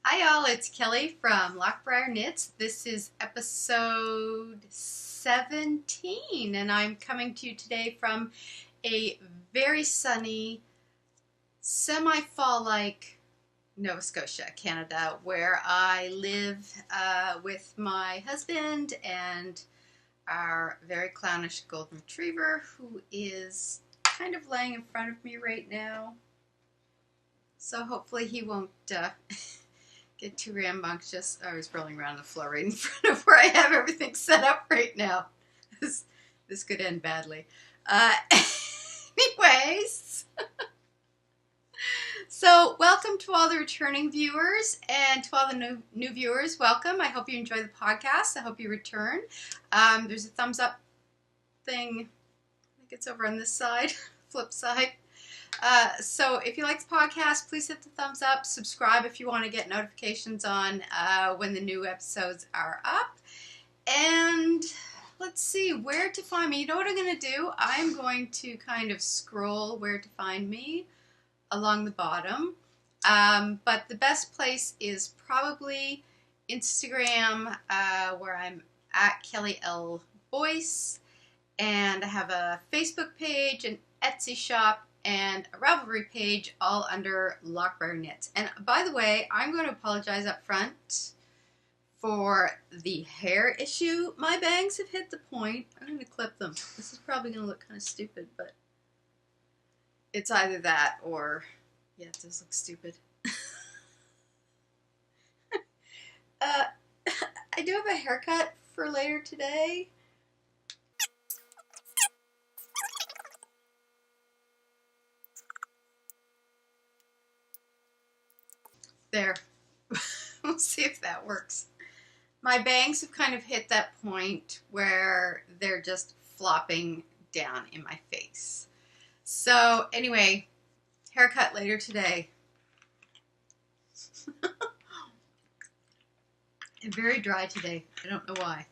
Hi y'all, it's Kelly from Loch Briar Knits. This is episode 17 and I'm coming to you today from a very sunny, semi-fall-like Nova Scotia, Canada, where I live with my husband and our very clownish golden retriever, who is kind of laying in front of me right now. So hopefully he won't get too rambunctious. Oh, he's rolling around on the floor right in front of where I have everything set up right now. This could end badly. Anyways, so welcome to all the returning viewers and to all the new viewers. Welcome. I hope you enjoy the podcast. I hope you return. There's a thumbs up thing. I think it's over on this side, flip side. So if you like the podcast, please hit the thumbs up. Subscribe if you want to get notifications on when the new episodes are up. And let's see where to find me. You know what I'm going to do? I'm going to kind of scroll where to find me along the bottom. But the best place is probably Instagram, where I'm at Kelly L. Boyce. And I have a Facebook page, an Etsy shop, and a Ravelry page, all under Loch Briar Knits. And by the way, I'm going to apologize up front for the hair issue. My bangs have hit the point. I'm going to clip them. This is probably going to look kind of stupid, but it's either that or, yeah, it does look stupid. I do have a haircut for later today. There. We'll see if that works. My bangs have kind of hit that point where they're just flopping down in my face. So anyway, haircut later today. I'm very dry today. I don't know why.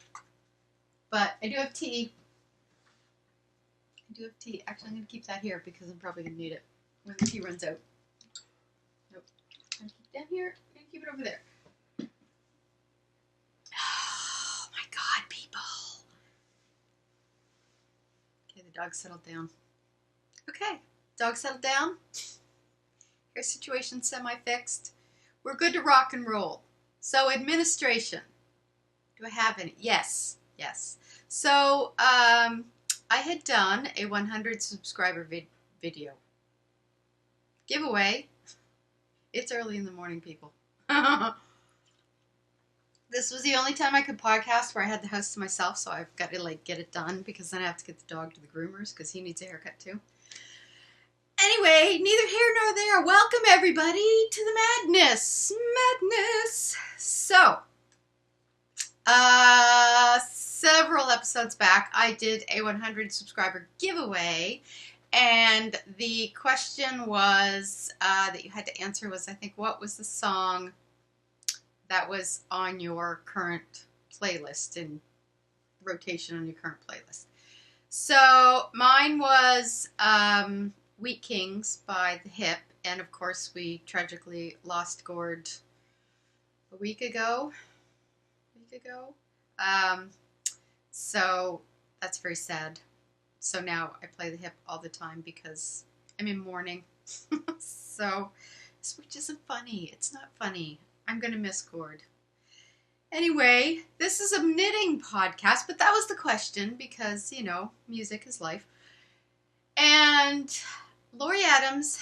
But I do have tea. Actually, I'm going to keep that here because I'm probably going to need it when the tea runs out. Nope. I'm going to keep it down here. I'm going to keep it over there. Oh my God, people. Okay, the dog settled down. Okay, dog settled down. Hair situation semi-fixed. We're good to rock and roll. So administration. Do I have any? Yes. So I had done a 100 subscriber video giveaway. It's early in the morning, people. This was the only time I could podcast where I had the house to myself, so I've got to get it done because then I have to get the dog to the groomers because he needs a haircut too. Anyway, neither here nor there. Welcome everybody to the madness. So, several episodes back, I did a 100 subscriber giveaway, and the question was that you had to answer was, I think, what was the song that was on your current playlist, in rotation on your current playlist. So mine was Wheat Kings by The Hip, and of course we tragically lost Gord a week ago. So that's very sad. So now I play The Hip all the time because I'm in mourning. So, which isn't funny. It's not funny. I'm going to miss Gord. Anyway, this is a knitting podcast, but that was the question because, you know, music is life. And Lori Adams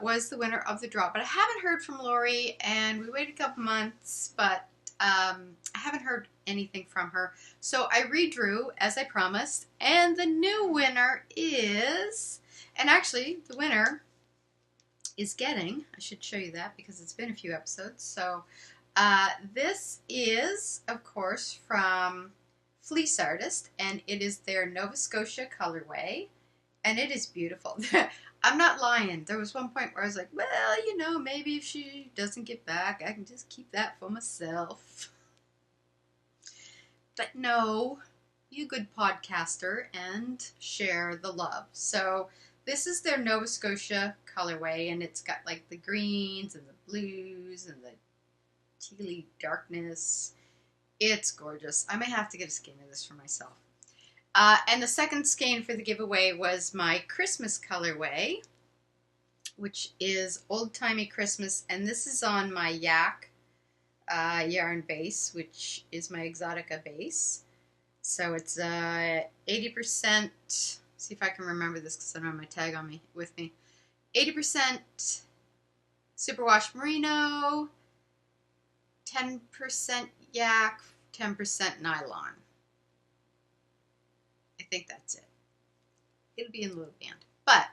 was the winner of the draw, but I haven't heard from Lori, and we waited a couple months, but I haven't heard anything from her. So I redrew, as I promised, and the new winner is, and actually the winner is getting, I should show you that because it's been a few episodes. So this is, of course, from Fleece Artist, and it is their Nova Scotia colorway, and it is beautiful. I'm not lying. There was one point where I was like, well, you know, maybe if she doesn't get back, I can just keep that for myself. But no, be a good podcaster and share the love. So this is their Nova Scotia colorway, and it's got like the greens and the blues and the tealy darkness. It's gorgeous. I may have to get a skein of this for myself. And the second skein for the giveaway was my Christmas colorway, which is Old Timey Christmas, and this is on my Yak yarn base, which is my Exotica base. So it's 80%, see if I can remember this because I don't have my tag on me with me. 80% superwash merino, 10% yak, 10% nylon. I think that's it. It'll be in the little band. But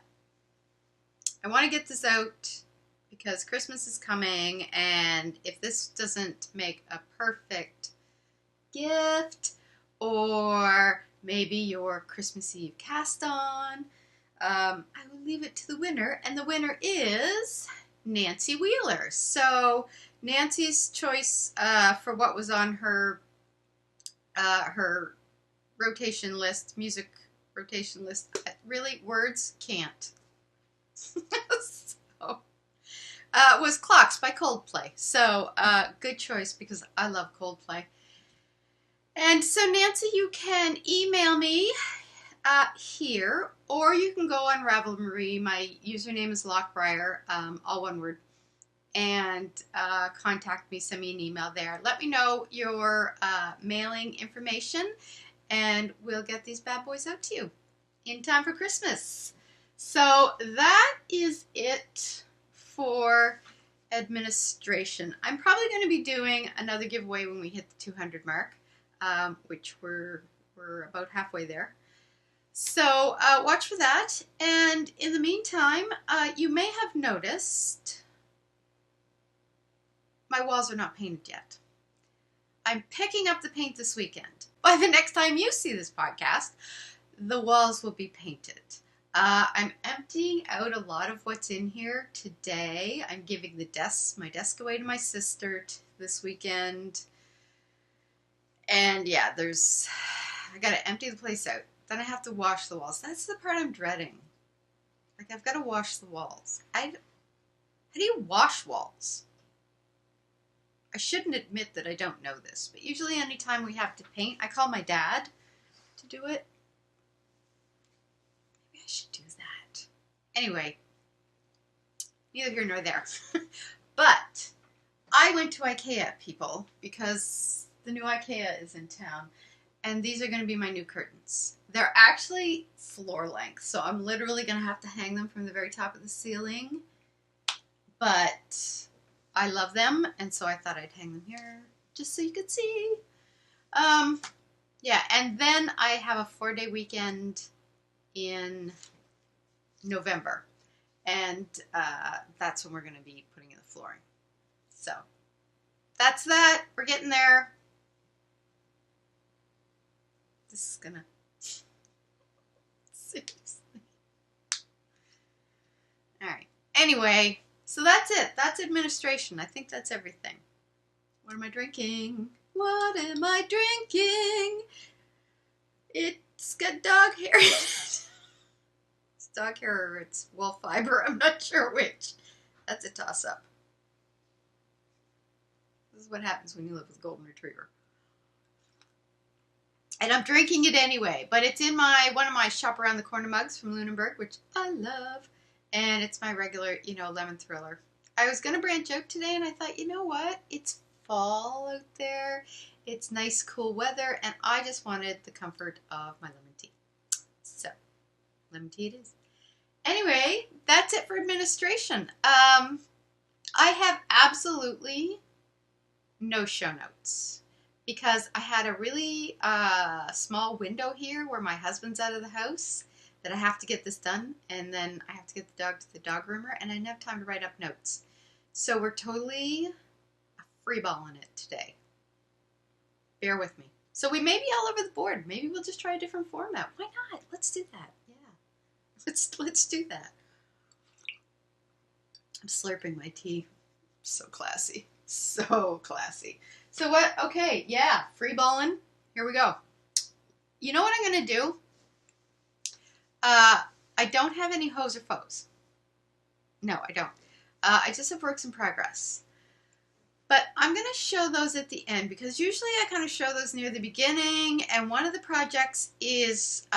I want to get this out because Christmas is coming, and if this doesn't make a perfect gift, or maybe your Christmas Eve cast on, I will leave it to the winner, and the winner is Nancy Wheeler. So Nancy's choice for what was on her her rotation list, music rotation list, really words can't. So, was Clocks by Coldplay. So good choice because I love Coldplay. And so Nancy, you can email me here, or you can go on Ravelry. My username is Loch Briar, all one word, and contact me, send me an email there. Let me know your mailing information, and we'll get these bad boys out to you in time for Christmas. So that is it for administration. I'm probably going to be doing another giveaway when we hit the 200 mark. Which we're about halfway there. So watch for that. And in the meantime, you may have noticed my walls are not painted yet. I'm picking up the paint this weekend. By the next time you see this podcast, the walls will be painted. I'm emptying out a lot of what's in here today. I'm giving my desk away to my sister this weekend. And yeah, I gotta empty the place out. Then I have to wash the walls. That's the part I'm dreading. Like, I've got to wash the walls. How do you wash walls? I shouldn't admit that I don't know this, but usually anytime we have to paint, I call my dad to do it. Maybe I should do that. Anyway, neither here nor there. But I went to IKEA, people, because the new IKEA is in town, and these are going to be my new curtains. They're actually floor length, so I'm literally going to have to hang them from the very top of the ceiling, but I love them, and so I thought I'd hang them here just so you could see. Yeah, and then I have a 4-day weekend in November, and that's when we're going to be putting in the flooring. So that's that. We're getting there. This is gonna, seriously. All right. Anyway, so that's it. That's administration. I think that's everything. What am I drinking? What am I drinking? It's got dog hair in it. It's dog hair or it's wool fiber. I'm not sure which. That's a toss-up. This is what happens when you live with a golden retriever. And I'm drinking it anyway, but it's in one of my Shop Around the Corner mugs from Lunenburg, which I love. And it's my regular, lemon thriller. I was going to branch out today, and I thought, you know what? It's fall out there. It's nice, cool weather, and I just wanted the comfort of my lemon tea. So, lemon tea it is. Anyway, that's it for administration. I have absolutely no show notes, because I had a really small window here where my husband's out of the house that I have to get this done, and then I have to get the dog to the dog groomer, and I didn't have time to write up notes. So we're totally freeballing it today. Bear with me. So we may be all over the board. Maybe we'll just try a different format. Why not? Let's do that. Yeah. Let's do that. I'm slurping my tea. So classy. So classy. So what? Okay, yeah, free balling. Here we go. You know what I'm going to do? I don't have any hose or foes. No, I don't. I just have works in progress. But I'm going to show those at the end because usually I kind of show those near the beginning. And one of the projects is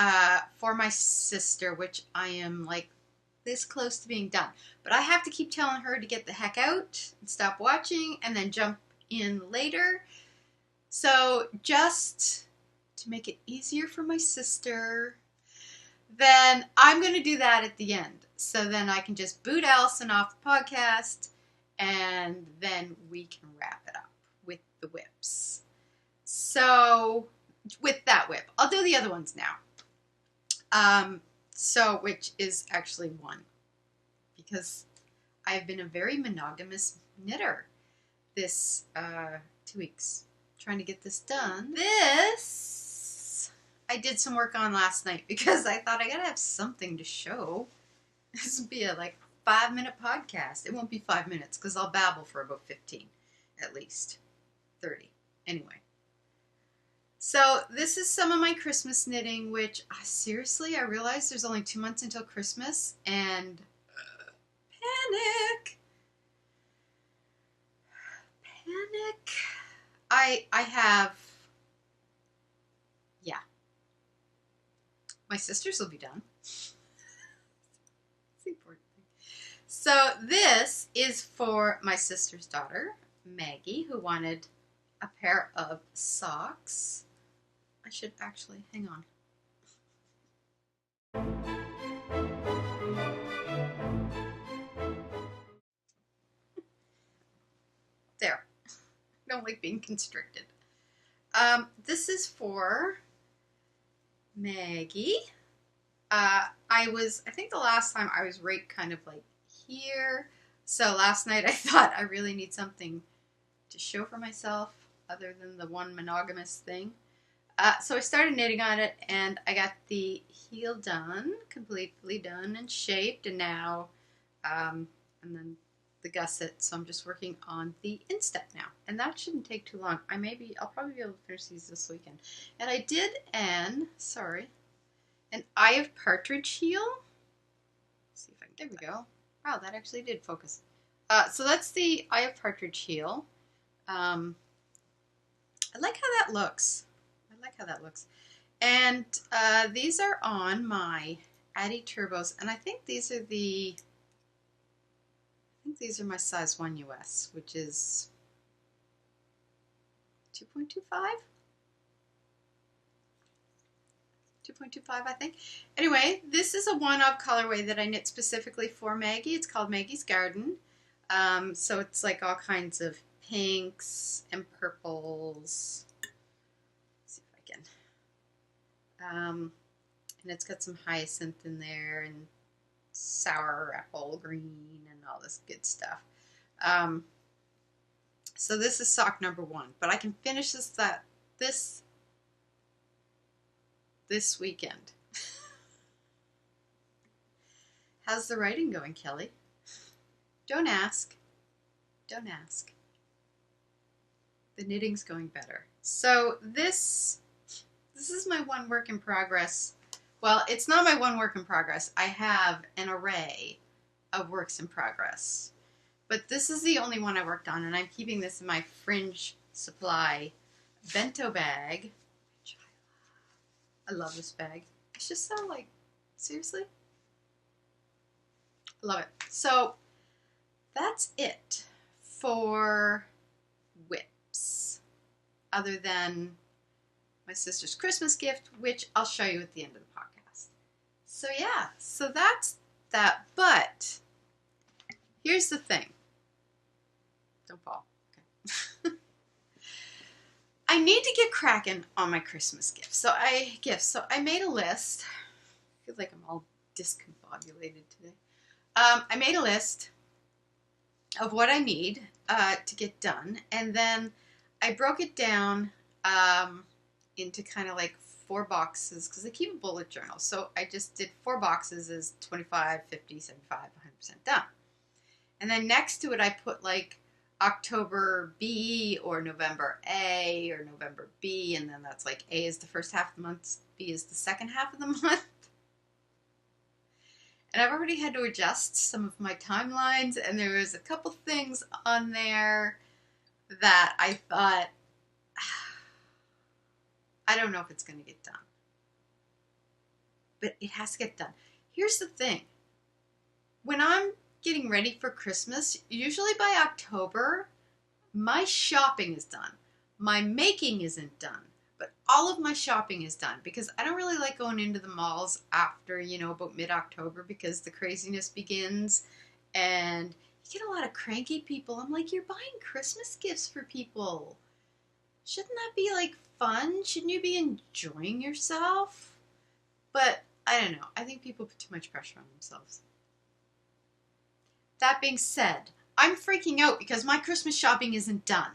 for my sister, which I am like this close to being done. But I have to keep telling her to get the heck out and stop watching and then jump in later. So just to make it easier for my sister, then I'm going to do that at the end. So then I can just boot Allison off the podcast and then we can wrap it up with the whips. So with that whip, I'll do the other ones now. So which is actually one, because I've been a very monogamous knitter this 2 weeks trying to get this done. This I did some work on last night because I thought I gotta have something to show. This will be a like 5-minute podcast. It won't be 5 minutes because I'll babble for about 15 at least 30 anyway. So this is some of my Christmas knitting, which seriously I realized there's only 2 months until Christmas and panic. I have, yeah, my sisters will be done. It's the important thing. So this is for my sister's daughter, Maggie, who wanted a pair of socks. I should actually, hang on. There. I don't like being constricted. This is for Maggie. I think the last time I was right kind of like here. So last night I thought I really need something to show for myself other than the one monogamous thing. So I started knitting on it and I got the heel done, completely done and shaped, and now, and then the gusset, so I'm just working on the instep now, and that shouldn't take too long. I'll probably be able to finish these this weekend. And I did an Eye of Partridge heel. Let's see if I can, there we go. Wow, that actually did focus. So that's the Eye of Partridge heel. I like how that looks. And these are on my Addy Turbos, and I think these are my size 1 US, which is 2.25? 2.25, I think. Anyway, this is a one-of colorway that I knit specifically for Maggie. It's called Maggie's Garden. So it's like all kinds of pinks and purples. Let's see if I can. And it's got some hyacinth in there and sour apple green and all this good stuff. So this is sock number 1, but I can finish this weekend. How's the writing going, Kelly? Don't ask. Don't ask. The knitting's going better. So this is my one work in progress. Well, it's not my one work in progress. I have an array of works in progress. But this is the only one I worked on, and I'm keeping this in my Fringe Supply bento bag. I love this bag. It's just so, like, seriously? I love it. So, that's it for whips. Other than my sister's Christmas gift, which I'll show you at the end of the podcast. So, yeah. So, that's that. But, here's the thing. Don't fall. Okay. I need to get cracking on my Christmas gifts. So I made a list. I feel like I'm all discombobulated today. I made a list of what I need to get done, and then I broke it down into kind of like 4 boxes because I keep a bullet journal. So I just did 4 boxes as 25, 50, 75, 100% done. And then next to it I put like October B or November A or November B, and then that's like A is the first half of the month, B is the second half of the month. And I've already had to adjust some of my timelines, and there was a couple things on there that I thought, I don't know if it's going to get done. But it has to get done. Here's the thing. When I'm getting ready for Christmas, usually by October, my shopping is done. My making isn't done. But all of my shopping is done because I don't really like going into the malls after, about mid-October because the craziness begins and you get a lot of cranky people. I'm like, you're buying Christmas gifts for people. Shouldn't that be like fun? Shouldn't you be enjoying yourself? But I don't know. I think people put too much pressure on themselves. That being said, I'm freaking out because my Christmas shopping isn't done.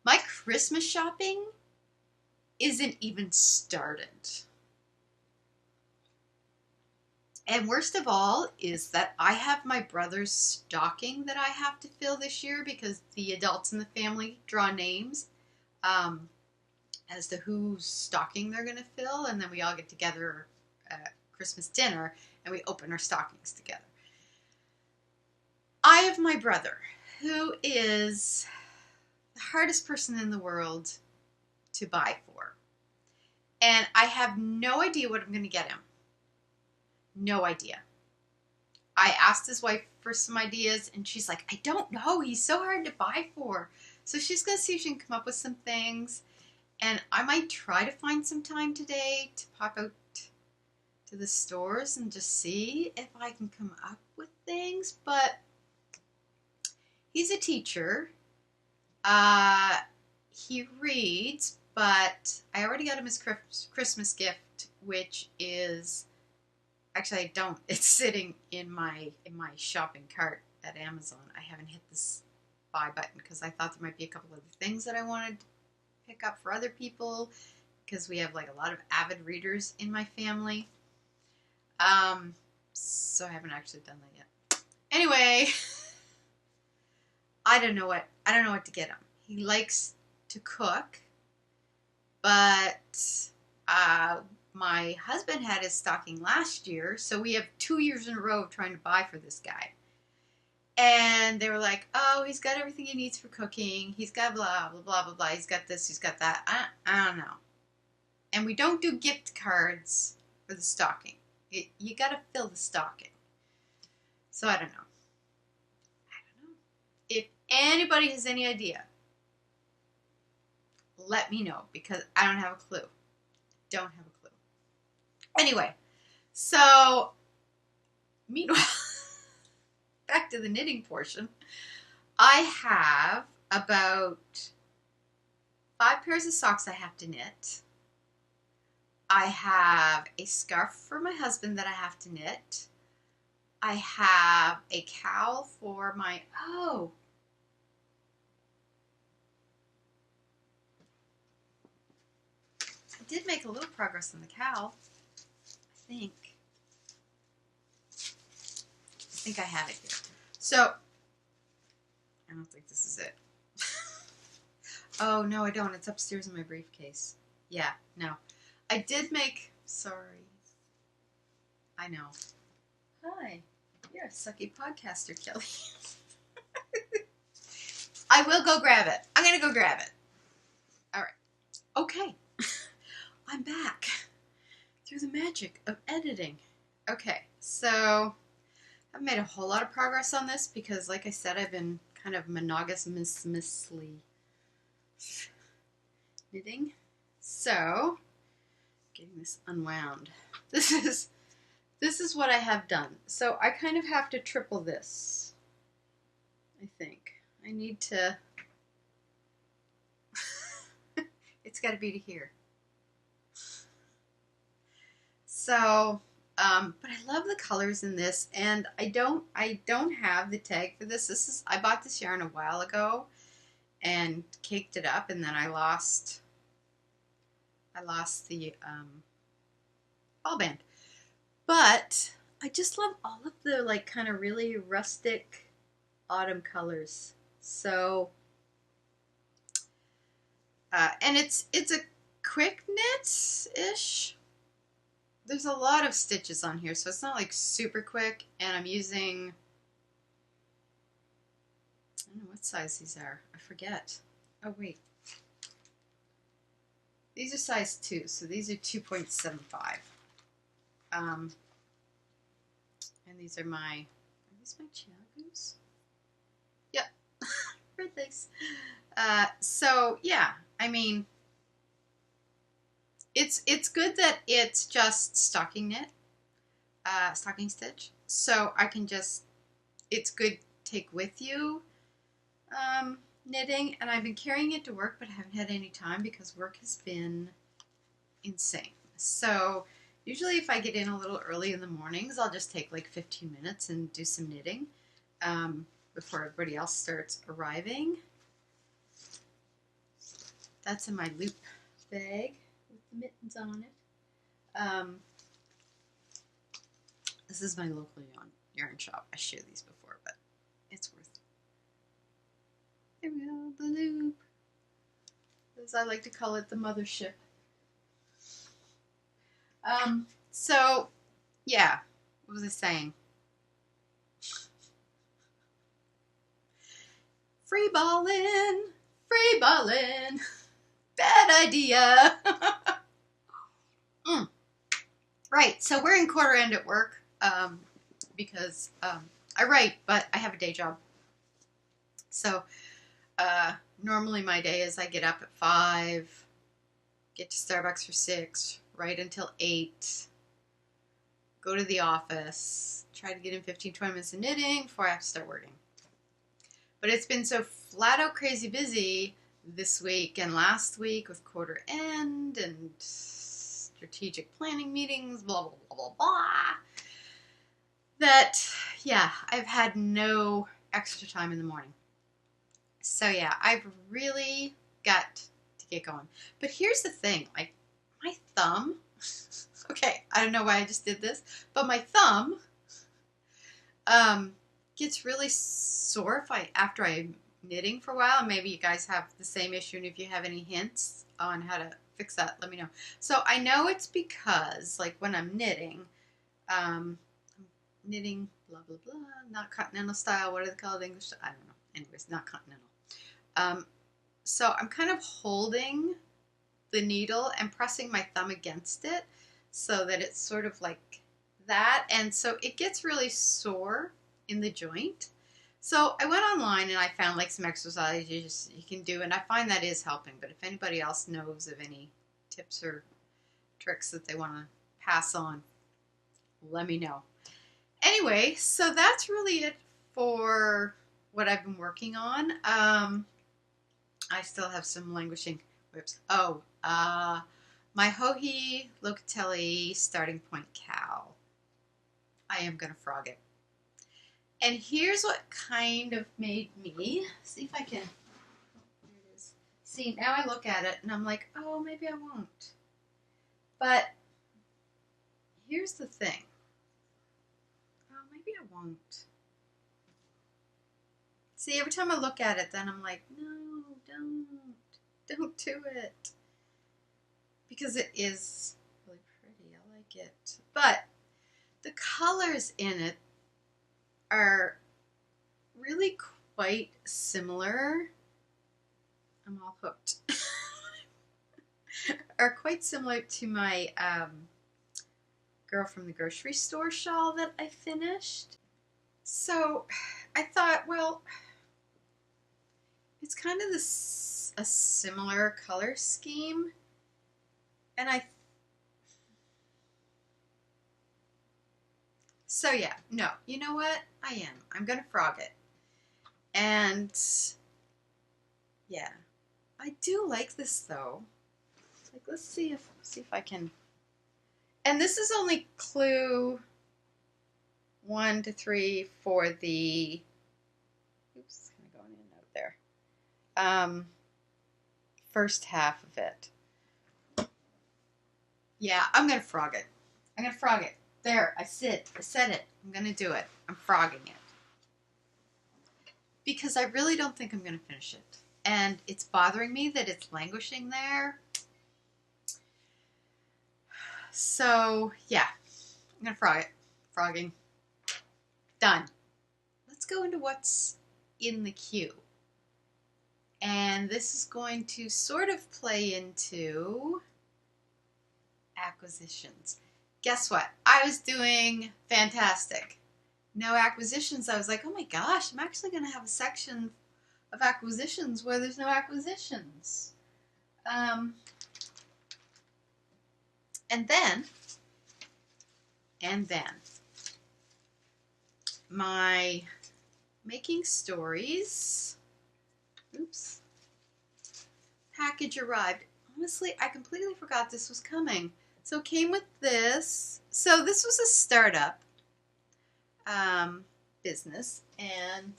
My Christmas shopping isn't even started. And worst of all is that I have my brother's stocking that I have to fill this year because the adults in the family draw names as to whose stocking they're going to fill, and then we all get together at Christmas dinner and we open our stockings together. I have my brother, who is the hardest person in the world to buy for. And I have no idea what I'm going to get him. No idea. I asked his wife for some ideas, and she's like, I don't know. He's so hard to buy for. So she's going to see if she can come up with some things. And I might try to find some time today to pop out to the stores and just see if I can come up with things. But he's a teacher. He reads, but I already got him his Christmas gift, which is, actually I don't. It's sitting in my shopping cart at Amazon. I haven't hit this buy button because I thought there might be a couple other things that I wanted to pick up for other people because we have like a lot of avid readers in my family. So I haven't actually done that yet. Anyway, I don't know what to get him. He likes to cook, but my husband had his stocking last year, so we have 2 years in a row of trying to buy for this guy. And they were like, oh, he's got everything he needs for cooking. He's got blah, blah, blah, blah, blah. He's got this, he's got that. I don't know. And we don't do gift cards for the stocking. You got to fill the stocking. So I don't know. If anybody has any idea, let me know because I don't have a clue. Don't have a clue. Anyway, so meanwhile, back to the knitting portion. I have about 5 pairs of socks I have to knit. I have a scarf for my husband that I have to knit. I have a cowl for my, I did make a little progress on the cowl, I think I have it here. So, I don't think this is it. Oh, no, I don't. It's upstairs in my briefcase. Yeah, no. I did make, sorry. I know. Hi. You're a sucky podcaster, Kelly. I will go grab it. I'm going to go grab it. All right. Okay. I'm back through the magic of editing. Okay, so I've made a whole lot of progress on this because, like I said, I've been kind of monogamously knitting. So, getting this unwound. This is what I have done. So I kind of have to triple this, I think. I need to, it's got to be to here. So, but I love the colors in this, and I don't have the tag for this. I bought this yarn a while ago and caked it up, and then I lost the ball band. But I just love all of the like kind of really rustic autumn colors. So, and it's a quick knit-ish. There's a lot of stitches on here, so it's not like super quick, and I'm using, I don't know what size these are, I forget. Oh, wait. These are size 2, so these are 2.75. And these are my Chiagos? Yep. Red lace. So, yeah, I mean, it's good that it's just stocking knit, stocking stitch. So I can just, it's good to take with you knitting. And I've been carrying it to work, but I haven't had any time because work has been insane. So usually if I get in a little early in the mornings, I'll just take like 15 minutes and do some knitting before everybody else starts arriving. That's in my loop bag with the mittens on it. This is my local yarn shop. I shared these before, but it's worth it. There we go, the loop. As I like to call it, the mothership. So, yeah, what was I saying? Free ballin', free ballin'. Bad idea. Right, so we're in quarter end at work because I write, but I have a day job. So normally my day is I get up at 5, get to Starbucks for 6, write until 8, go to the office, try to get in 15-20 minutes of knitting before I have to start working. But it's been so flat out crazy busy this week and last week with quarter end and strategic planning meetings, blah, blah, blah, blah, blah, that, yeah, I've had no extra time in the morning. So, yeah, I've really got to get going. But here's the thing, like, my thumb, okay, I don't know why I just did this, but my thumb gets really sore after I'm knitting for a while, and maybe you guys have the same issue, and if you have any hints on how to fix that, let me know. So I know it's because, like, when I'm knitting, knitting, blah, blah, blah, not continental style, what do they call it in English? I don't know. Anyways, not continental. So I'm kind of holding the needle and pressing my thumb against it so that it's sort of like that, and so it gets really sore in the joint. So I went online and I found like some exercises you can do, and I find that is helping. But if anybody else knows of any tips or tricks that they want to pass on, let me know. Anyway, so that's really it for what I've been working on. I still have some languishing whips. Oh, my Hohi Locatelli starting point cowl. I am going to frog it. And here's what kind of made me, see if I can, there it is. See, now I look at it and I'm like, oh, maybe I won't. But here's the thing. Oh, maybe I won't. See, every time I look at it, then I'm like, no, don't do it. Because it is really pretty, I like it. But the colors in it are really quite similar. I'm all hooked. Are quite similar to my Girl from the Grocery Store shawl that I finished. So I thought, well, it's kind of a similar color scheme, and so yeah, no, you know what? I'm gonna frog it. And yeah, I do like this though. Like, let's see if I can. And this is only clue 1 to 3 for the, oops, kind of going in and out there. First half of it. Yeah, I'm gonna frog it. I'm gonna frog it. There, I said it. I'm going to do it. I'm frogging it. Because I really don't think I'm going to finish it. And it's bothering me that it's languishing there. So, yeah. I'm going to frog it. Frogging. Done. Let's go into what's in the queue. And this is going to sort of play into acquisitions. Guess what? I was doing fantastic. No acquisitions. I was like, oh my gosh, I'm actually going to have a section of acquisitions where there's no acquisitions. And then my making stories, oops, package arrived. Honestly, I completely forgot this was coming. So it came with this. So this was a startup business, and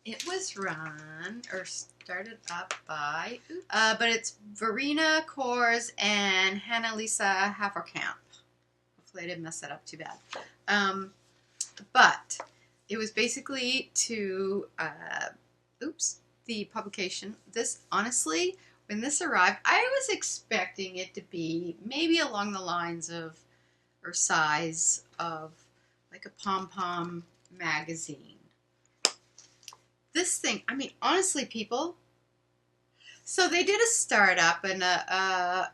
it was run or started up by, but it's Verena Kors and Hannah Lisa Haverkamp. Hopefully I didn't mess that up too bad. But it was basically to, the publication. This, honestly, when this arrived, I was expecting it to be maybe along the lines of, or size of, like a pom-pom magazine. This thing, I mean, honestly, people, so they did a startup and a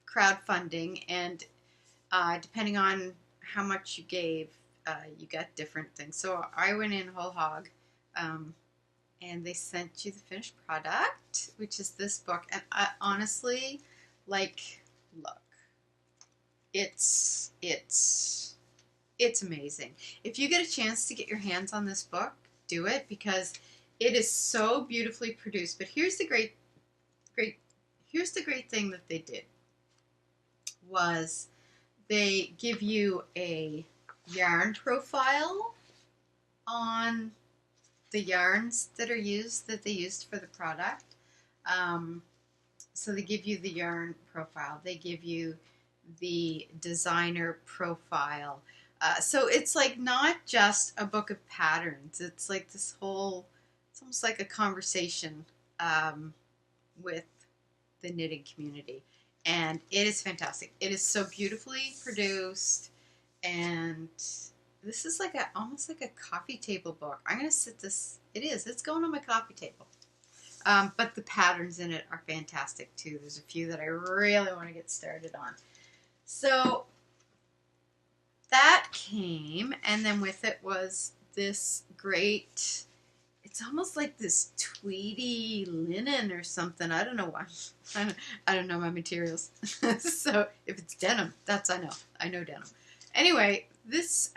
crowdfunding, and depending on how much you gave, you got different things. So I went in whole hog, and they sent you the finished product, which is this book. And I honestly, like, look, it's amazing. If you get a chance to get your hands on this book, do it, because it is so beautifully produced. But here's the great thing that they did was they give you a yarn profile on the yarns that they used for the product. So they give you the yarn profile. They give you the designer profile. So it's like not just a book of patterns. It's like this whole, it's almost like a conversation with the knitting community. And it is fantastic. It is so beautifully produced. And this is like almost like a coffee table book. I'm going to sit this, it's going on my coffee table. But the patterns in it are fantastic too. There's a few that I really want to get started on. So that came, and then with it was this great, it's almost like this tweedy linen or something. I don't know why. I don't know my materials. So if it's denim, that's, I know denim. Anyway, this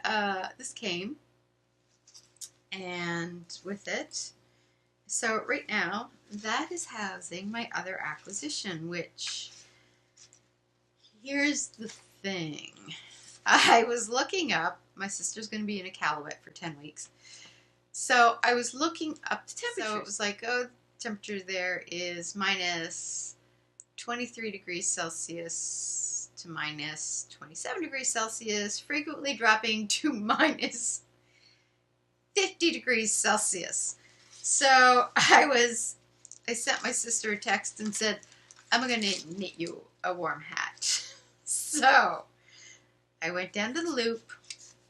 came, and with it, so right now, that is housing my other acquisition, which, here's the thing. I was looking up, my sister's going to be in a Iqaluit for 10 weeks. So I was looking up the temperature. So it was like, oh, the temperature there is minus 23 degrees Celsius to minus 27 degrees Celsius, frequently dropping to minus 50 degrees Celsius. So I sent my sister a text and said, I'm going to knit you a warm hat. So I went down to the Loop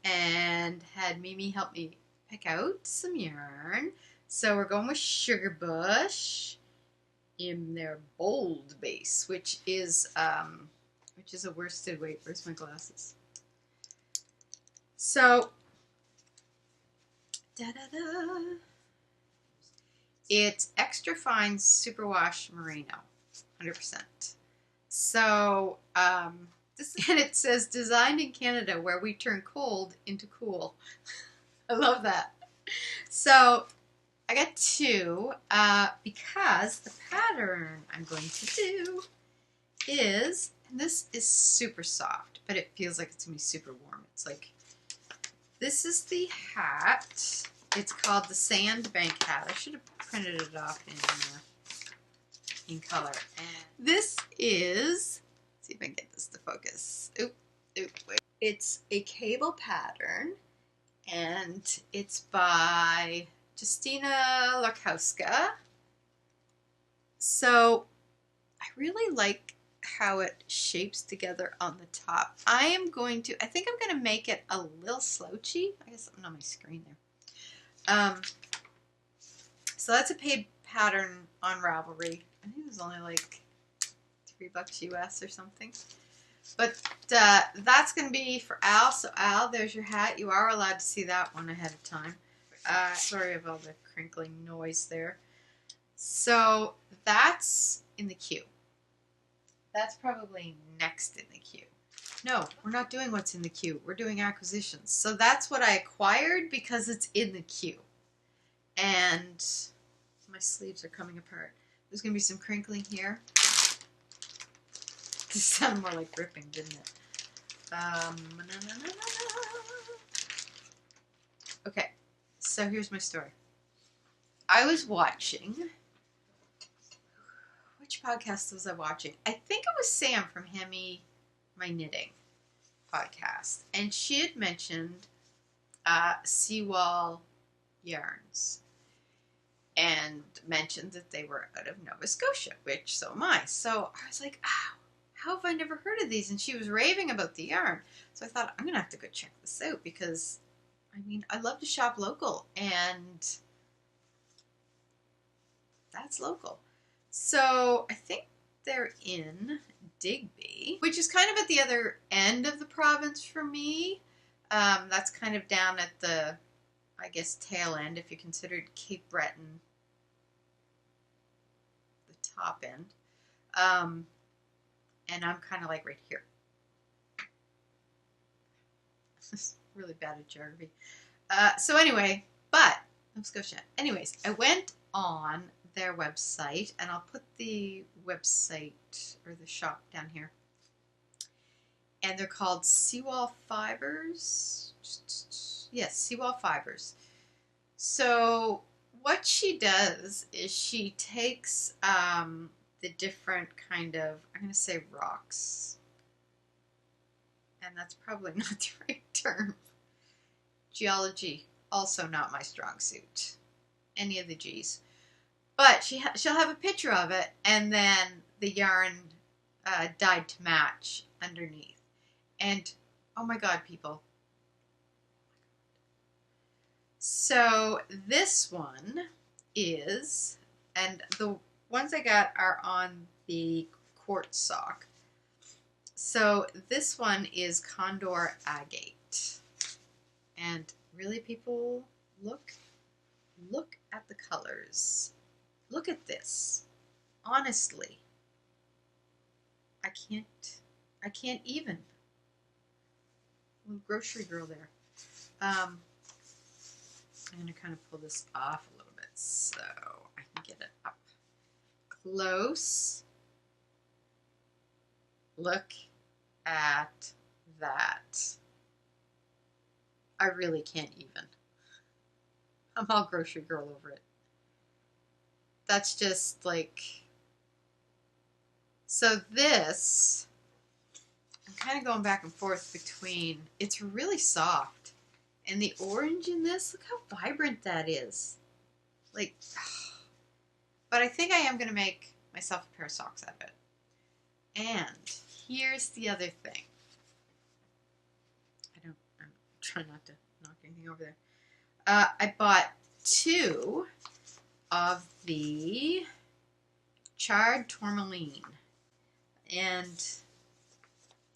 and had Mimi help me pick out some yarn. So we're going with Sugar Bush in their bold base, which is a worsted weight. Where's my glasses? So, da-da-da. It's extra fine superwash merino, 100%. So, and it says designed in Canada, where we turn cold into cool. I love that. So I got two because the pattern I'm going to do is, and this is super soft, but it feels like it's going to be super warm. It's like, this is the hat. It's called the Sandbank hat. I should have printed it off in color. And this is, let's see if I can get this to focus. Oop, wait. It's a cable pattern, and it's by Justina Larkowska. So I really like how it shapes together on the top. I think I'm going to make it a little slouchy. I guess something on my screen there. So that's a paid pattern on Ravelry. I think it was only like $3 US or something. But that's going to be for Al. So Al, there's your hat. You are allowed to see that one ahead of time. Sorry about the crinkling noise there. So that's in the queue. That's probably next in the queue. No, we're not doing what's in the queue. We're doing acquisitions. So that's what I acquired because it's in the queue. And my sleeves are coming apart. There's going to be some crinkling here. It sounded more like ripping, didn't it? Okay, so here's my story. I was watching... Which podcast was I watching? I think it was Sam from Hemi, my knitting podcast. And she had mentioned Seawall yarns. And mentioned that they were out of Nova Scotia, which so am I. So I was like, oh, how have I never heard of these? And she was raving about the yarn. So I thought, I'm going to have to go check this out because, I mean, I love to shop local. And that's local. So I think they're in Digby, which is kind of at the other end of the province for me. That's kind of down at the, I guess, tail end, if you considered Cape Breton the top end. And I'm kind of like right here. This is really bad at geography. So anyway, but Nova Scotia. Anyways, I went on their website, and I'll put the website or the shop down here. And they're called Seawall Fibers. Yes, Seawall Fibers. So what she does is she takes the different kind of, I'm going to say rocks. And that's probably not the right term. Geology, also not my strong suit. Any of the G's. But she'll have a picture of it, and then the yarn dyed to match underneath. And, oh my God, people. So this one is, and the ones I got are on the quartz sock. So this one is Condor Agate. And really, people, look at the colors. Look at this. Honestly, I can't even. Little grocery girl there. I'm going to kind of pull this off a little bit so I can get it up close. Look at that. I really can't even. I'm all grocery girl over it. That's just like, so this, I'm kind of going back and forth between, it's really soft, and the orange in this, look how vibrant that is. Like, but I think I am going to make myself a pair of socks out of it. And here's the other thing. I'm trying not to knock anything over there. I bought 2 of the Charred Tourmaline, and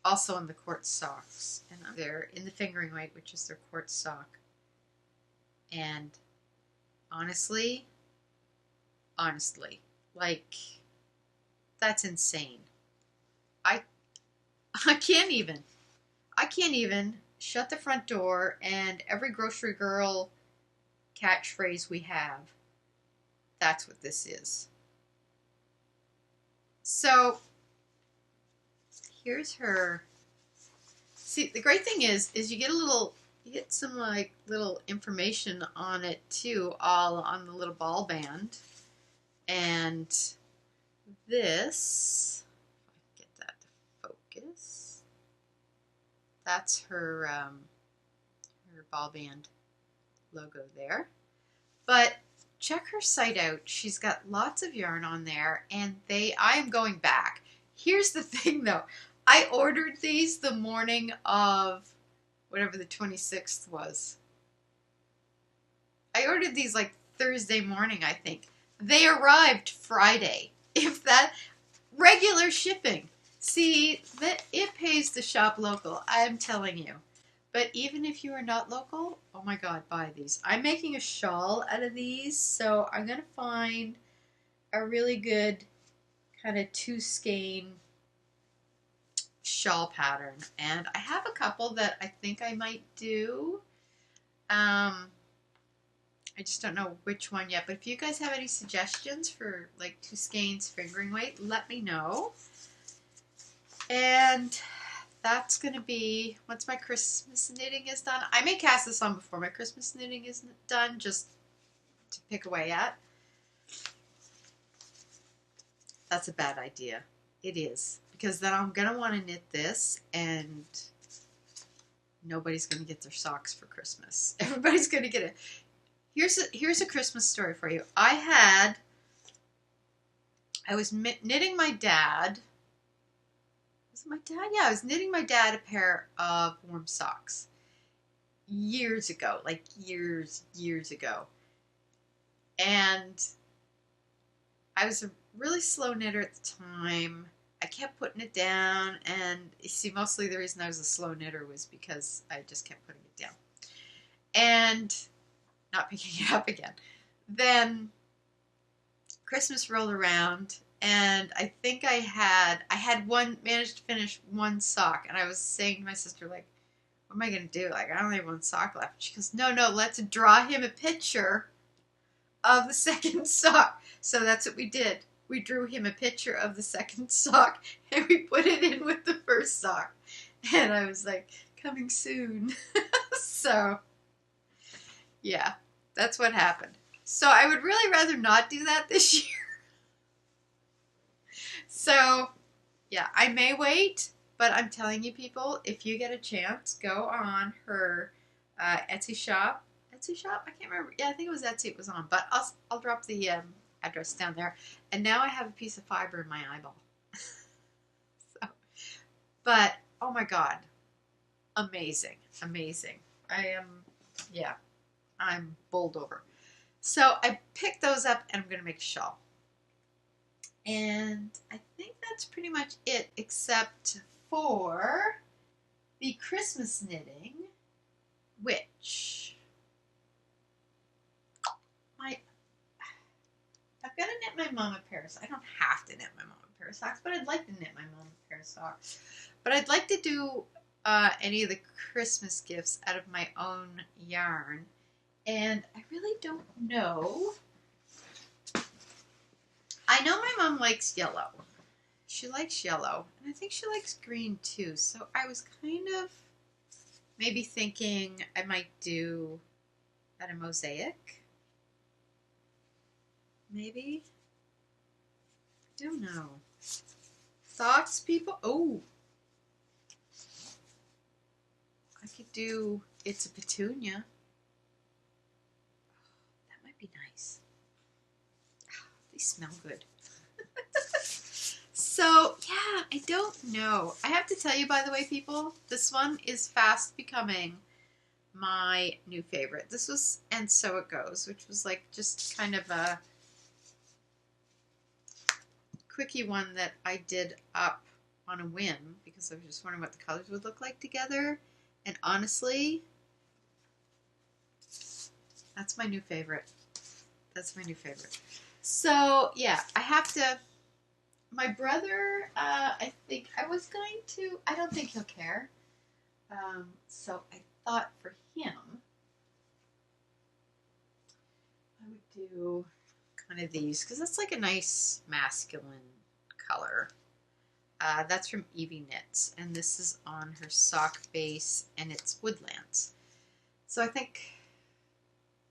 also in the quartz socks, and they're in the fingering weight, which is their quartz sock. And honestly, like, that's insane. I can't even shut the front door, and every grocery girl catchphrase we have, that's what this is. So here's her. See, the great thing is you get some like little information on it too, all on the little ball band. And this, if I can get that to focus, that's her her ball band logo there. But check her site out. She's got lots of yarn on there, and I am going back. Here's the thing though. I ordered these the morning of whatever the 26th was. I ordered these like Thursday morning, I think. They arrived Friday. If that, regular shipping. See, that it pays to shop local, I'm telling you. But even if you are not local, oh my God, buy these. I'm making a shawl out of these, so I'm going to find a really good kind of 2-skein shawl pattern. And I have a couple that I think I might do. I just don't know which one yet. But if you guys have any suggestions for like 2 skeins fingering weight, let me know. And that's going to be, once my Christmas knitting is done, I may cast this on before my Christmas knitting is done, just to pick away at. That's a bad idea. It is. Because then I'm going to want to knit this, and nobody's going to get their socks for Christmas. Everybody's going to get it. Here's a Christmas story for you. I was knitting my dad. Was it my dad? Yeah, I was knitting my dad a pair of warm socks years ago, like years ago. And I was a really slow knitter at the time. I kept putting it down, and you see, mostly the reason I was a slow knitter was because I just kept putting it down and not picking it up again. Then Christmas rolled around, and I think I had managed to finish one sock, and I was saying to my sister, like, what am I going to do? Like, I only have one sock left. She goes, no, let's draw him a picture of the second sock. So that's what we did. We drew him a picture of the second sock, and we put it in with the first sock. And I was like, coming soon. So, yeah, that's what happened. So I would really rather not do that this year. So, yeah, I may wait, but I'm telling you people, if you get a chance, go on her Etsy shop. Etsy shop? I can't remember. Yeah, I think it was Etsy it was on, but I'll drop the address down there. And now I have a piece of fiber in my eyeball. So, but, oh my God, amazing. I'm bowled over. So I picked those up, and I'm going to make a shawl. And I think that's pretty much it, except for the Christmas knitting, which I've got to knit my mom a pair of socks. I don't have to knit my mom a pair of socks, but I'd like to knit my mom a pair of socks. But I'd like to do any of the Christmas gifts out of my own yarn. And I really don't know. I know my mom likes yellow. She likes yellow. And I think she likes green too. So I was kind of maybe thinking I might do out of Mosaic. Maybe. I don't know. Thoughts, people? Oh. I could do It's a Petunia. That might be nice. They smell good. So, yeah, I don't know. I have to tell you, by the way, people, this one is fast becoming my new favorite. This was And So It Goes, which was like just kind of a quickie one that I did up on a whim because I was just wondering what the colors would look like together. And honestly, that's my new favorite. That's my new favorite. So, yeah, I have to... My brother, I think I was going to... I don't think he'll care. So I thought for him, I would do kind of these, because that's like a nice masculine color. That's from Evie Knits, and this is on her sock base, and it's Woodlands. So I think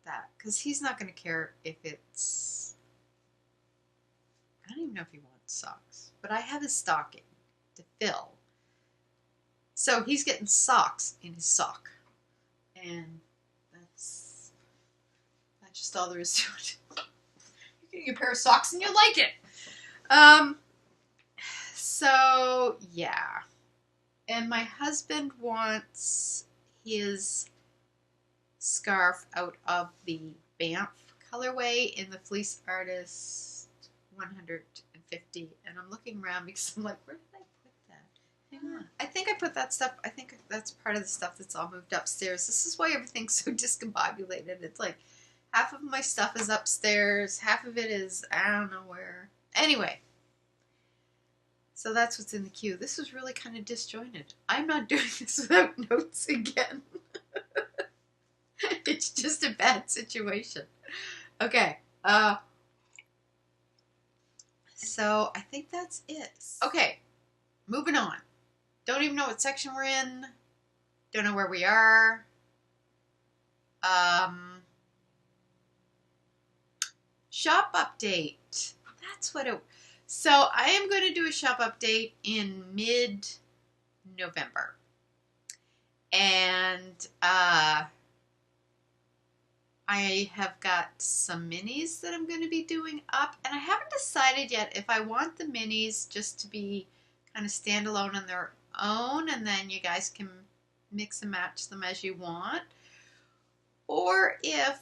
that, because he's not going to care if it's... I don't even know if he wants socks, but I have his stocking to fill. So he's getting socks in his sock, and that's just all there is to it. You're getting a pair of socks and you like it. So yeah, and my husband wants his scarf out of the Banff colorway in the Fleece Artist 150, and I'm looking around because I'm like, where did I put that? Hang on. I think I put that stuff, I think that's part of the stuff that's all moved upstairs. This is why everything's so discombobulated. It's like half of my stuff is upstairs, half of it is I don't know where. Anyway, so that's what's in the queue. This is really kind of disjointed. I'm not doing this without notes again. It's just a bad situation. Okay. So I think that's it. Okay. Moving on. Don't even know what section we're in. Don't know where we are. Shop update. That's what it... So I am going to do a shop update in mid-November. And I have got some minis that I'm going to be doing up, and I haven't decided yet if I want the minis just to be kind of standalone on their own, and then you guys can mix and match them as you want, or if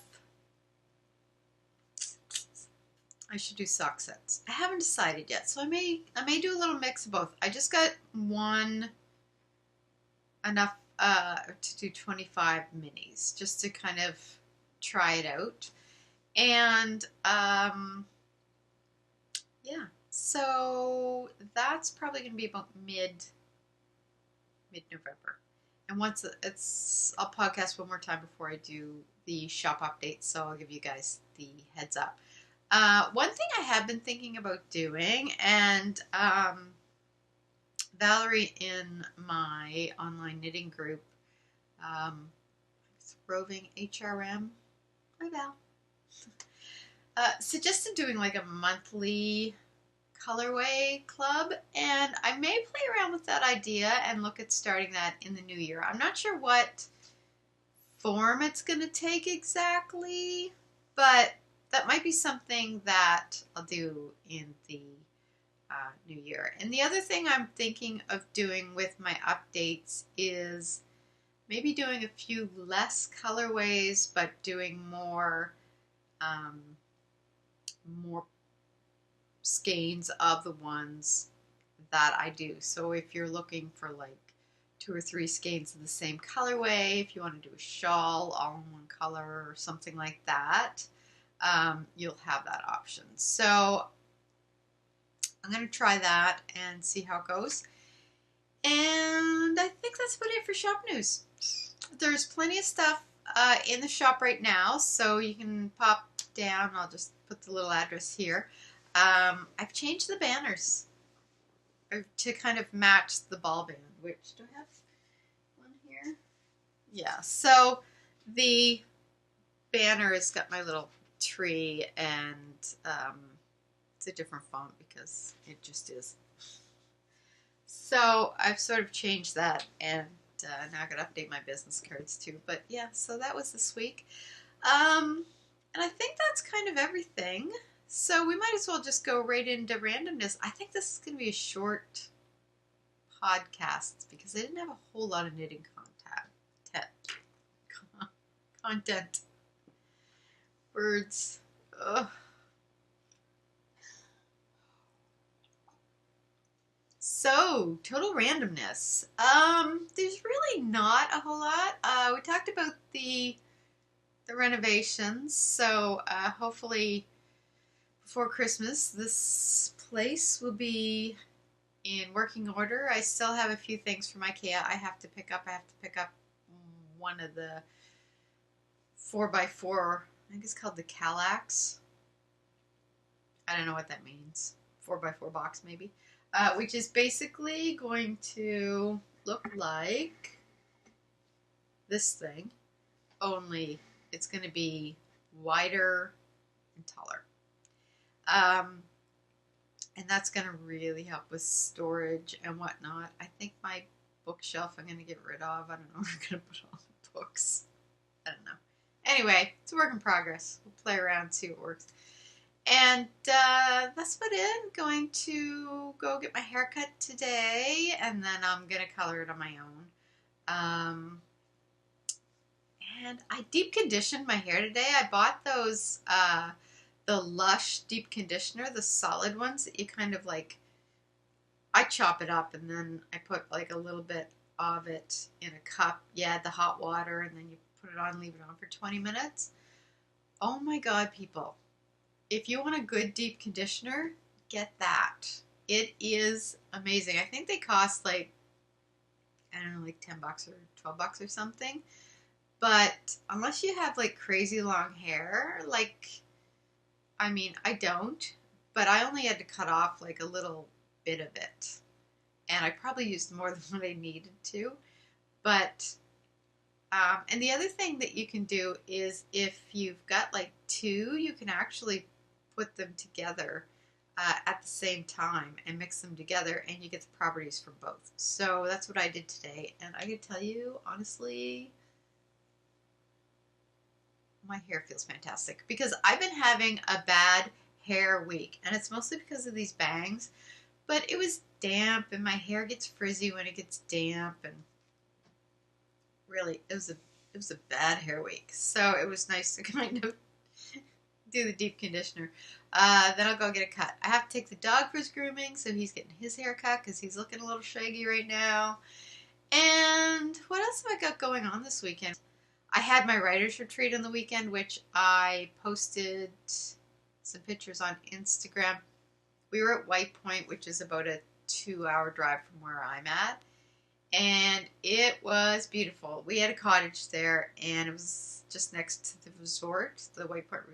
I should do sock sets. I haven't decided yet, so I may do a little mix of both. I just got enough to do 25 minis just to kind of try it out. And yeah, so that's probably going to be about mid-November. And once I'll podcast one more time before I do the shop update, so I'll give you guys the heads up. One thing I have been thinking about doing, and Valerie in my online knitting group, Roving HRM, hi Val, suggested doing like a monthly colorway club, and I may play around with that idea and look at starting that in the new year. I'm not sure what form it's going to take exactly, but that might be something that I'll do in the new year. And the other thing I'm thinking of doing with my updates is maybe doing a few less colorways, but doing more more skeins of the ones that I do. So if you're looking for like 2 or 3 skeins of the same colorway, if you want to do a shawl all in one color or something like that, you'll have that option. So I'm going to try that and see how it goes. And I think that's about it for shop news. There's plenty of stuff in the shop right now, so you can pop down. I'll just put the little address here. I've changed the banners to kind of match the ball band, which, do I have one here? Yeah, so the banner has got my little tree, and it's a different font because it just is. So I've sort of changed that, and now I gotta update my business cards too. But yeah, so that was this week. And I think that's kind of everything. So we might as well just go right into randomness. I think this is going to be a short podcast because I didn't have a whole lot of knitting content. Words. Ugh. So, total randomness. There's really not a whole lot. We talked about the renovations, so hopefully before Christmas this place will be in working order. I still have a few things from IKEA I have to pick up. I have to pick up one of the 4x4, I think it's called the Kallax. I don't know what that means. 4x4 box maybe. Which is basically going to look like this thing, only it's going to be wider and taller. And that's going to really help with storage and whatnot. I think my bookshelf I'm going to get rid of. I don't know where I'm going to put all the books. I don't know. Anyway, it's a work in progress. We'll play around, see what works. And that's about it. I'm going to go get my hair cut today, and then I'm going to color it on my own. And I deep conditioned my hair today. I bought those, the Lush deep conditioner, the solid ones that you kind of like, I chop it up and then I put like a little bit of it in a cup. Yeah, the hot water, and then you put it on, leave it on for 20 minutes. Oh my God, people. If you want a good deep conditioner, get that. It is amazing. I think they cost like, I don't know, like 10 bucks or 12 bucks or something. But unless you have like crazy long hair, like, I mean, I don't, but I only had to cut off like a little bit of it. And I probably used more than what I needed to. But, and the other thing that you can do is if you've got like two, you can actually put them together at the same time and mix them together, and you get the properties from both. So that's what I did today. And I can tell you, honestly, my hair feels fantastic because I've been having a bad hair week, and it's mostly because of these bangs, but it was damp and my hair gets frizzy when it gets damp, and really it was a bad hair week. So it was nice to kind of do the deep conditioner. Then I'll go get a cut. I have to take the dog for his grooming, so he's getting his hair cut because he's looking a little shaggy right now. And what else have I got going on this weekend? I had my writer's retreat on the weekend, which I posted some pictures on Instagram. We were at White Point, which is about a 2-hour drive from where I'm at. And it was beautiful. We had a cottage there, and it was just next to the resort, the White Point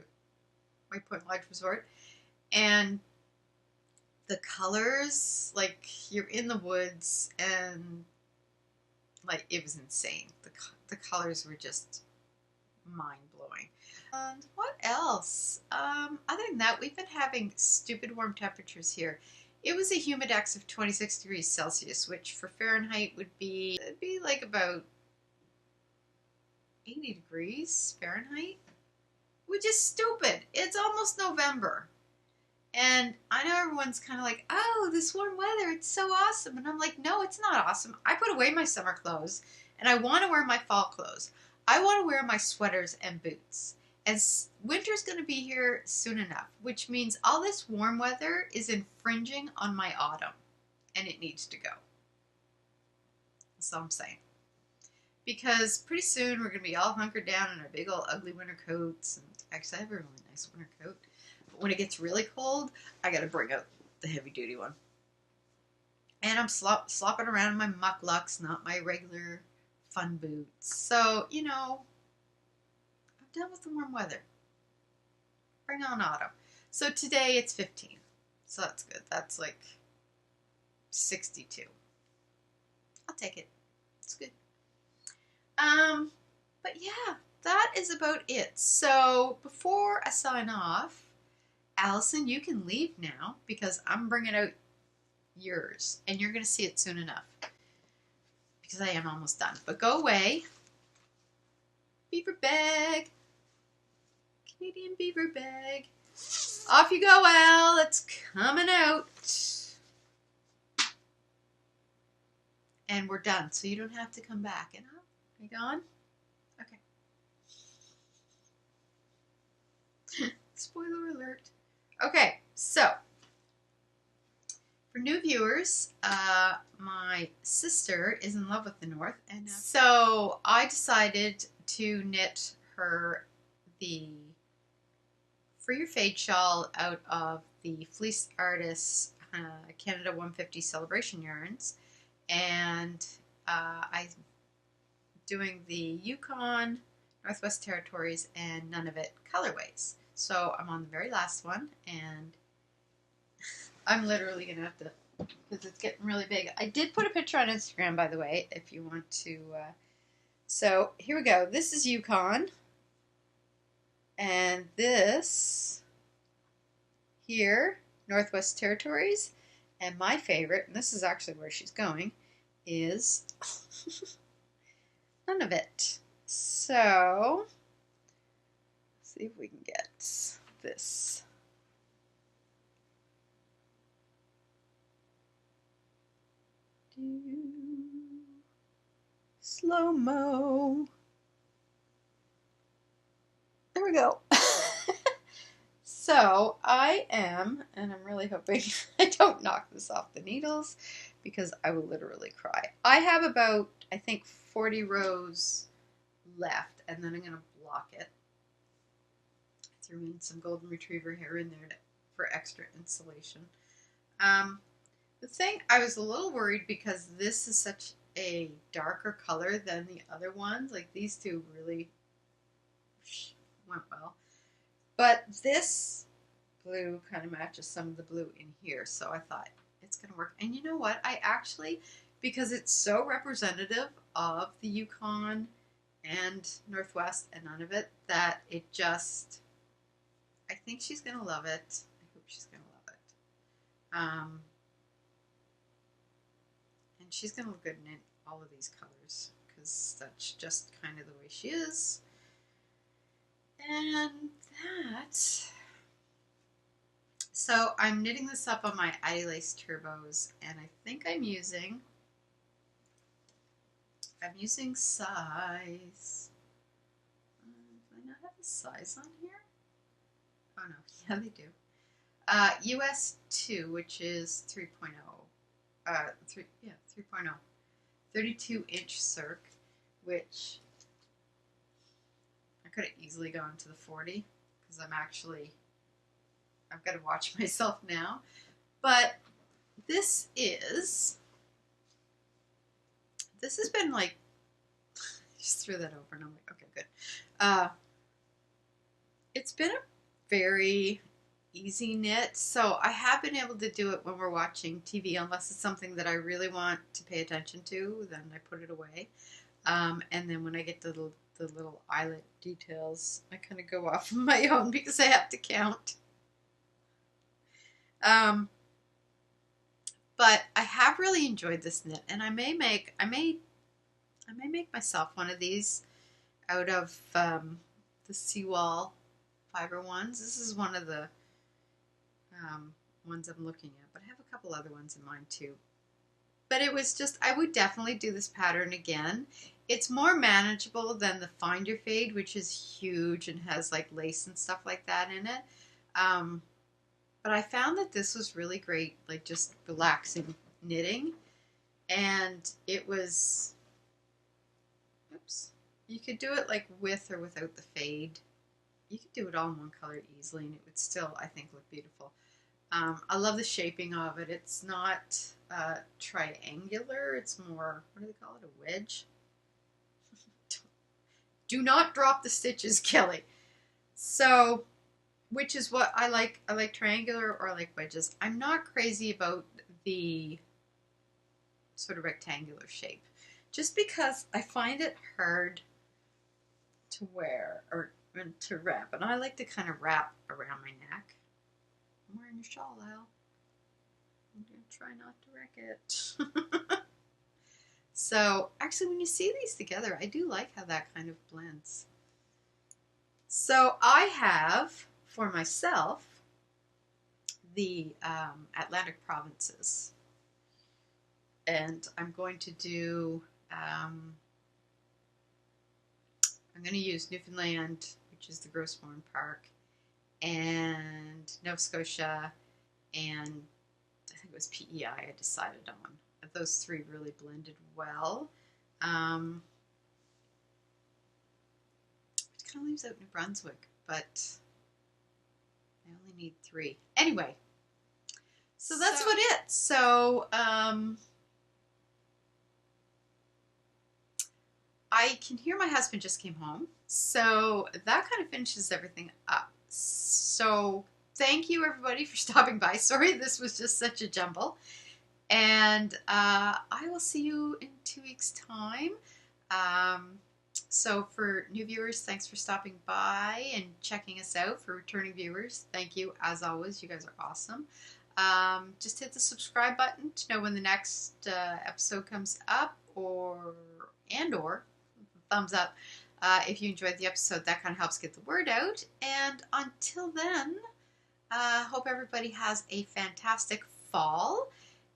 Lodge Resort. And the colors, like, you're in the woods, and like, it was insane. The colors were just mind-blowing. And what else? Other than that, we've been having stupid warm temperatures here. It was a humidex of 26 degrees Celsius, which for Fahrenheit would be, it'd be like about 80 degrees Fahrenheit, which is stupid. It's almost November. And I know everyone's kind of like, oh, this warm weather, it's so awesome. And I'm like, no, it's not awesome. I put away my summer clothes, and I want to wear my fall clothes. I want to wear my sweaters and boots. And winter's going to be here soon enough, which means all this warm weather is infringing on my autumn, and it needs to go. That's all I'm saying. Because pretty soon we're going to be all hunkered down in our big old ugly winter coats. And actually, I have a really nice winter coat. But when it gets really cold, I got to bring out the heavy duty one. And I'm slopping around in my mucklucks, not my regular fun boots. So, you know, I'm done with the warm weather. Bring on autumn. So today it's 15. So that's good. That's like 62. I'll take it. It's good. But yeah, that is about it. So before I sign off, Allison, you can leave now because I'm bringing out yours, and you're going to see it soon enough because I am almost done. But go away. Beaver bag. Canadian beaver bag. Off you go, Al. It's coming out. And we're done, so you don't have to come back. And are you gone? Okay. Spoiler alert. Okay, so for new viewers, my sister is in love with the North, and so I decided to knit her the Free Your Fade shawl out of the Fleece Artists Canada 150 Celebration yarns, and I'm doing the Yukon, Northwest Territories, and none of it colorways. So I'm on the very last one, and I'm literally going to have to, because it's getting really big. I did put a picture on Instagram, by the way, if you want to. So here we go. This is Yukon, and this here, Northwest Territories, and my favorite, and this is actually where she's going, is none of it. So see if we can get this. Slow-mo. we go. So I am, and I'm really hoping I don't knock this off the needles because I will literally cry. I have about, I think, 40 rows left, and then I'm going to block it. I threw in some golden retriever hair in there for extra insulation. The thing, I was a little worried because this is such a darker color than the other ones. Like these two really went well. But this blue kind of matches some of the blue in here. So I thought it's going to work. And you know what? I actually, because it's so representative of the Yukon and Northwest and none of it, that it just, I think she's going to love it. I hope she's going to love it. And she's going to look good in all of these colors because that's just kind of the way she is. And that, so I'm knitting this up on my Addy Lace Turbos, and I think I'm using size, do I not have the size on here? Oh no, yeah they do. US 2, which is 3.0. 3.0. 32-inch circ, which I could have easily gone to the 40 because I've got to watch myself now. But this has been like, just threw that over and I'm like, okay, good. It's been a very easy knit, so I have been able to do it when we're watching TV, unless it's something that I really want to pay attention to, then I put it away. And then when I get to the little eyelet details, I kind of go off on my own because I have to count. But I have really enjoyed this knit, and I may make myself one of these out of the Seawall fiber ones. This is one of the ones I'm looking at, but I have a couple other ones in mind too. But it was just, I would definitely do this pattern again. It's more manageable than the Find Your Fade, which is huge and has like lace and stuff like that in it. But I found that this was really great, like just relaxing knitting. And it was, oops, you could do it like with or without the fade. You could do it all in one color easily and it would still, I think, look beautiful. I love the shaping of it. It's not triangular. It's more, what do they call it, a wedge? Do not drop the stitches, Kelly. So, which is what I like. I like triangular or I like wedges. I'm not crazy about the sort of rectangular shape. Just because I find it hard to wear or to wrap. And I like to kind of wrap around my neck. I'm wearing your shawl, Al. I'm going to try not to wreck it. So, actually, when you see these together, I do like how that kind of blends. So, I have, for myself, the Atlantic provinces. And I'm going to do, I'm going to use Newfoundland, which is the Grossmorn Park, and Nova Scotia, and I think it was PEI I decided on. Those three really blended well. It kind of leaves out New Brunswick, but I only need 3. Anyway, so that's what it. So I can hear my husband just came home, so that kind of finishes everything up. So thank you everybody for stopping by. Sorry this was just such a jumble. And I will see you in 2 weeks' time. So for new viewers, thanks for stopping by and checking us out. For returning viewers, thank you. As always, you guys are awesome. Just hit the subscribe button to know when the next episode comes up, or thumbs up if you enjoyed the episode. That kind of helps get the word out. And until then, hope everybody has a fantastic fall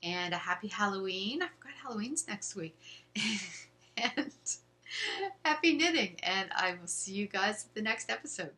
and a happy Halloween. I forgot Halloween's next week. And happy knitting. And I will see you guys at the next episode.